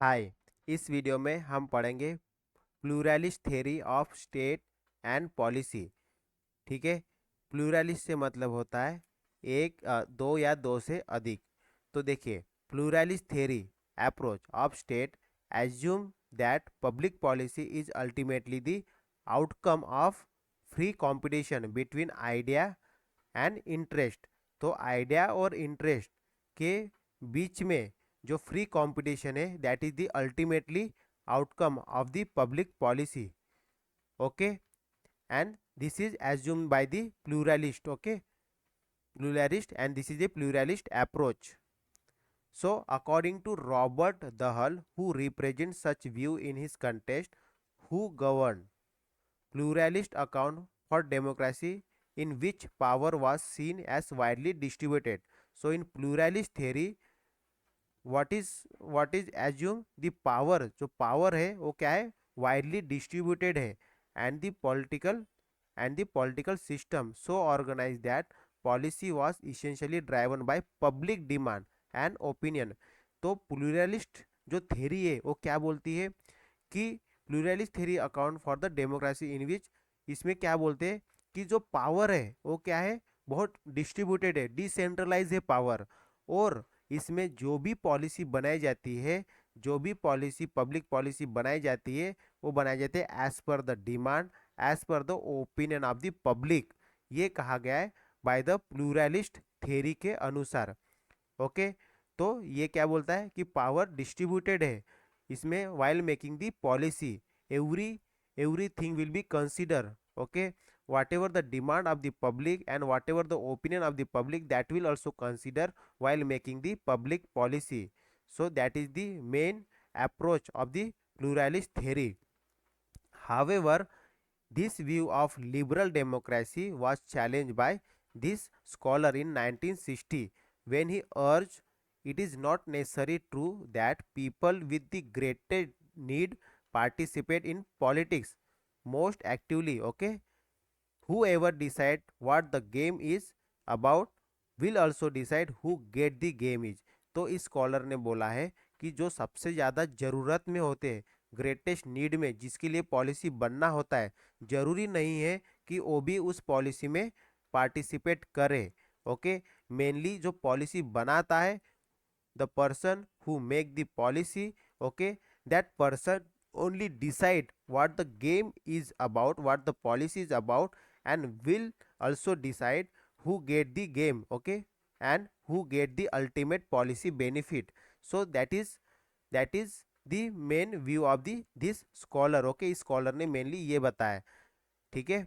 हाय। इस वीडियो में हम पढ़ेंगे pluralist theory of state and policy. ठीक है। प्लूरलिस्ट से मतलब होता है एक दो या दो से अधिक। तो देखिए, pluralist theory approach of state assume that public policy is ultimately the outcome of free competition between idea and interest. तो आइडिया और इंटरेस्ट के बीच में जो फ्री कंपटीशन है that is the ultimately outcome of the public policy. Okay, and this is assumed by the pluralist. Okay, pluralist, and this is a pluralist approach. So according to Robert Dahl, who represents such view in his contest, who governed pluralist account for democracy in which power was seen as widely distributed. So in pluralist theory, what is assume the power, जो power है वो क्या है, widely distributed है, and the political system so organised that policy was essentially driven by public demand and opinion. तो pluralist जो theory है वो क्या बोलती है कि pluralist theory account for the democracy in which, इसमें क्या बोलते हैं कि जो पावर है वो क्या है, बहुत डिस्ट्रीब्यूटेड है, डिसेंट्रलाइज है पावर। और इसमें जो भी पॉलिसी बनाई जाती है, जो भी पॉलिसी पब्लिक पॉलिसी बनाई जाती है वो बनाई जाती है as per the demand, as per the opinion of the public. ये कहा गया है बाय द प्लूरलिस्ट थ्योरी के अनुसार। ओके, तो ये क्या बोलता है कि पावर डिस्ट्रीब्यूटेड है इसमें while making the policy, every everything will be consider. Okay, whatever the demand of the public and whatever the opinion of the public, that will also consider while making the public policy. So that is the main approach of the pluralist theory. However, this view of liberal democracy was challenged by this scholar in 1960 when he urged it is not necessarily true that people with the greatest need participate in politics most actively. Okay, whoever decide what the game is about will also decide who get the game is। तो इस scholar ने बोला है कि जो सबसे ज़्यादा ज़रूरत में होते हैं, ग्रेटेस्ट नीड में, जिसके लिए पॉलिसी बनना होता है, ज़रूरी नहीं है कि वो भी उस पॉलिसी में पार्टिसिपेट करे। ओके, मेनली जो पॉलिसी बनाता है, the person who make the policy, okay, that person only decide what the game is about, what the policy is about, and will also decide who get the game, okay, and who get the ultimate policy benefit। So that is the main view of the this scholar। okay, इस scholar ने mainly ये बताया। ठीक है।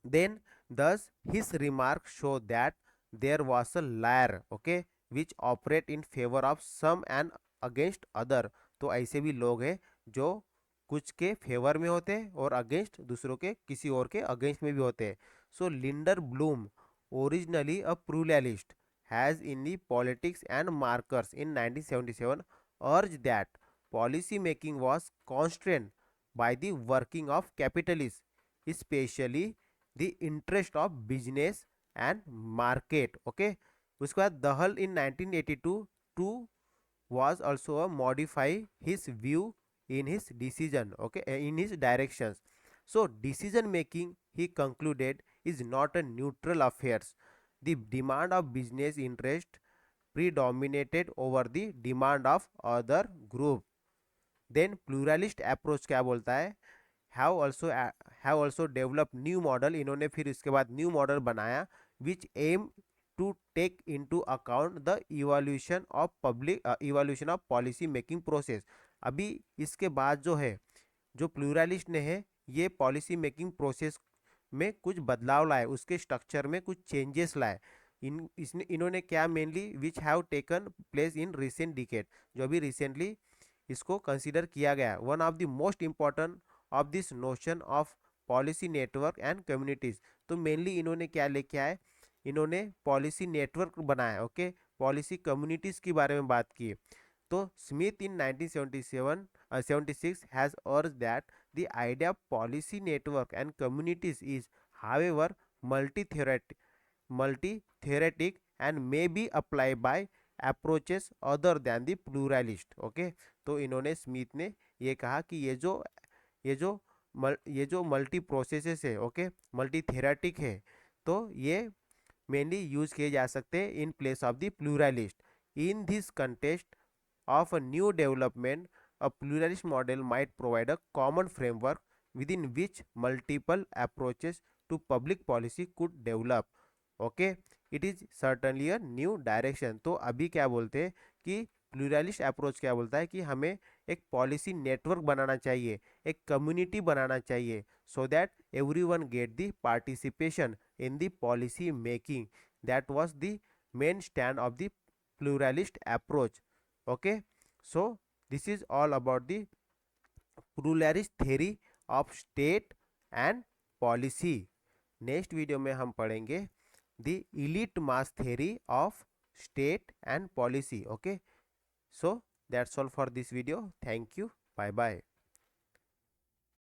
Then thus his remarks show that there was a liar, okay, which operate in favor of some and against other। तो ऐसे भी लोग हैं जो कुछ के फेवर में होते हैं और अगेंस्ट दूसरों के, किसी और के अगेंस्ट में भी होते हैं। So Lindblom, originally a pluralist, has in the Politics and Markets in 1977 अर्ज that policy making was constrained by the working of capitalist, specially the interest of business and market. Okay, उसके बाद Dahl in 1982 too was also a modify his view in his decision, okay, in his directions। So decision making, he concluded, is not a neutral affairs, the demand of business interest predominated over the demand of other group। Then pluralist approach क्या बोलता है, have also developed new model, इन्होंने फिर इसके बाद new model बनाया which aim to take into account the evaluation of policy making process। अभी इसके बाद जो है, जो प्लूरलिस्ट ने है, ये पॉलिसी मेकिंग प्रोसेस में कुछ बदलाव लाए, उसके स्ट्रक्चर में कुछ चेंजेस लाए। इन्होंने क्या mainly which have taken place in recent decade, जो अभी रिसेंटली इसको कंसिडर किया गया। One of the most important of this notion of policy network and communities. तो मेनली इन्होंने क्या लेके आए, इन्होंने पॉलिसी नेटवर्क बनाया। ओके, पॉलिसी कम्युनिटीज के बारे में बात की। तो स्मिथ इन 1976 हैज अर्ज that the idea of policy network and communities is however multi theoretic and may be applied by approaches other than the pluralist. Okay, तो इन्होंने स्मिथ ने ये कहा कि ये जो ये जो मल्टी प्रोसेसेस है, ओके, मल्टी थेराटिक है, तो ये मेनली यूज किए जा सकते हैं in place of the pluralist. In this contest of a new development, a pluralist model might provide a common framework within which multiple approaches to public policy could develop. Okay, it is certainly a new direction। तो अभी क्या बोलते हैं कि pluralist approach क्या बोलता है कि हमें एक पॉलिसी नेटवर्क बनाना चाहिए, एक कम्युनिटी बनाना चाहिए, so that everyone get the participation in the policy making. That was the main stand of the pluralist approach। okay, so this is all about the pluralist theory of state and policy। Next video में हम पढ़ेंगे the elite mass theory of state and policy। okay, so that's all for this video, thank you, bye bye।